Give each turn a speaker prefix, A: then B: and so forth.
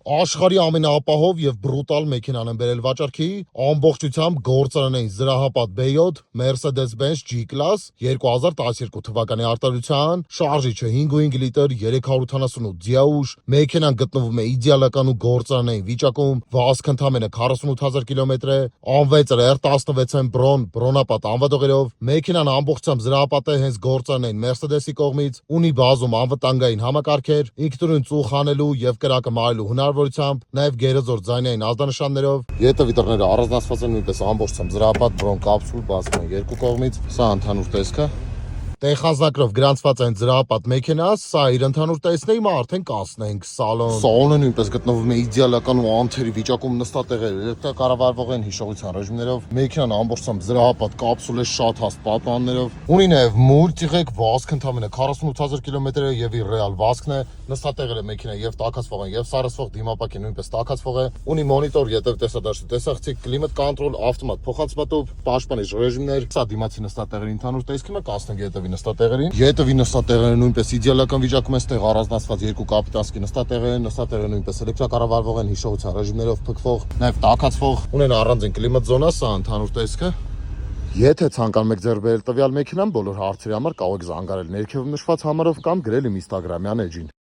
A: Աշխարհի ամենաապահով եւ բրուտալ մեքենան են բերել վաճառքի, ամբողջությամբ գործարանային զրահապատ B7 Mercedes-Benz G-Class 2012 թվականի արտադրության, շարժիչը 5.5 լիտր 378 դիաուժ, մեքենան գտնվում է իդեալական ու գործարանային վիճակում, վազքը ընդամենը 48000 կիլոմետր է, անվեծր R16 բրոնապատ անվադողերով, մեքենան ամբողջությամբ զրահապատ է հենց գործարանային Mercedes-ի կողմից, ունի բազում անվտանգային համակարգեր, ինքնուրույն ծուխ անելու եւ կրակը մարելու հնարավորությամբ, նաև գերազոր ձայնային ազդանշաններով, ետը վիտրները առանձնացված են նույնպես ամբողջությամբ զրահապատ բրոն կապսուլ բացման երկու կողմից, սա ընդհանուր տեսքը։ Տեղանձնակրով գրանցված են զրահապատ մեքենա, սա իր ընդհանուր տեսն է, հիմա արդեն կանցնենք սալոն։ Սալոնը նույնպես գտնվում է իդեալական ու անթերի վիճակում, նստատեղերը էլեկտրակառավարվող են հիշողության ռեժիմներով, մեքենան ամբողջությամբ զրահապատ կապսուլ է շատ հաստ պատաններով, ունի նաև մուլտիղեկ վազք ընդամենը 48000 կիլոմետր է եւ իր ռեալ վազքն է, նստատեղերը մեքենա եւ տաքացվող են եւ սարսվող դիմապակի նույնպես տաքացվող է, ունի մոնիտոր, ետև տեսադաշտ, տեսախցիկ, կլիմատ կոնտրոլ, ավտոմատ փոխանցվածով, պաշտպանիչ ռեժիմներ, սա դիմացի նստատեղերի ընդհանուր տեսքը, հիմա կանցնենք ետևի նստատեղերին։ Ետևի նստատեղերը նույնպես իդեալական վիճակում են, ստեղ առանձնացված երկու կապիտանսկի նստատեղեր են, նստատեղերը նույնպես էլեկտրակառավարվող են հիշողության ռեժիմներով փքվող, նաև տաքացվող, ունեն առանձին կլիմատ զոնա, սա ընդհանուր տեսքը։ Եթե ցանկանում եք ձեռք բերել տվյալ մեքենան, բոլոր հարցերի համար կարող եք զանգարել ներքևում նշված համարով կամ գրել իմ Instagram-յան էջին։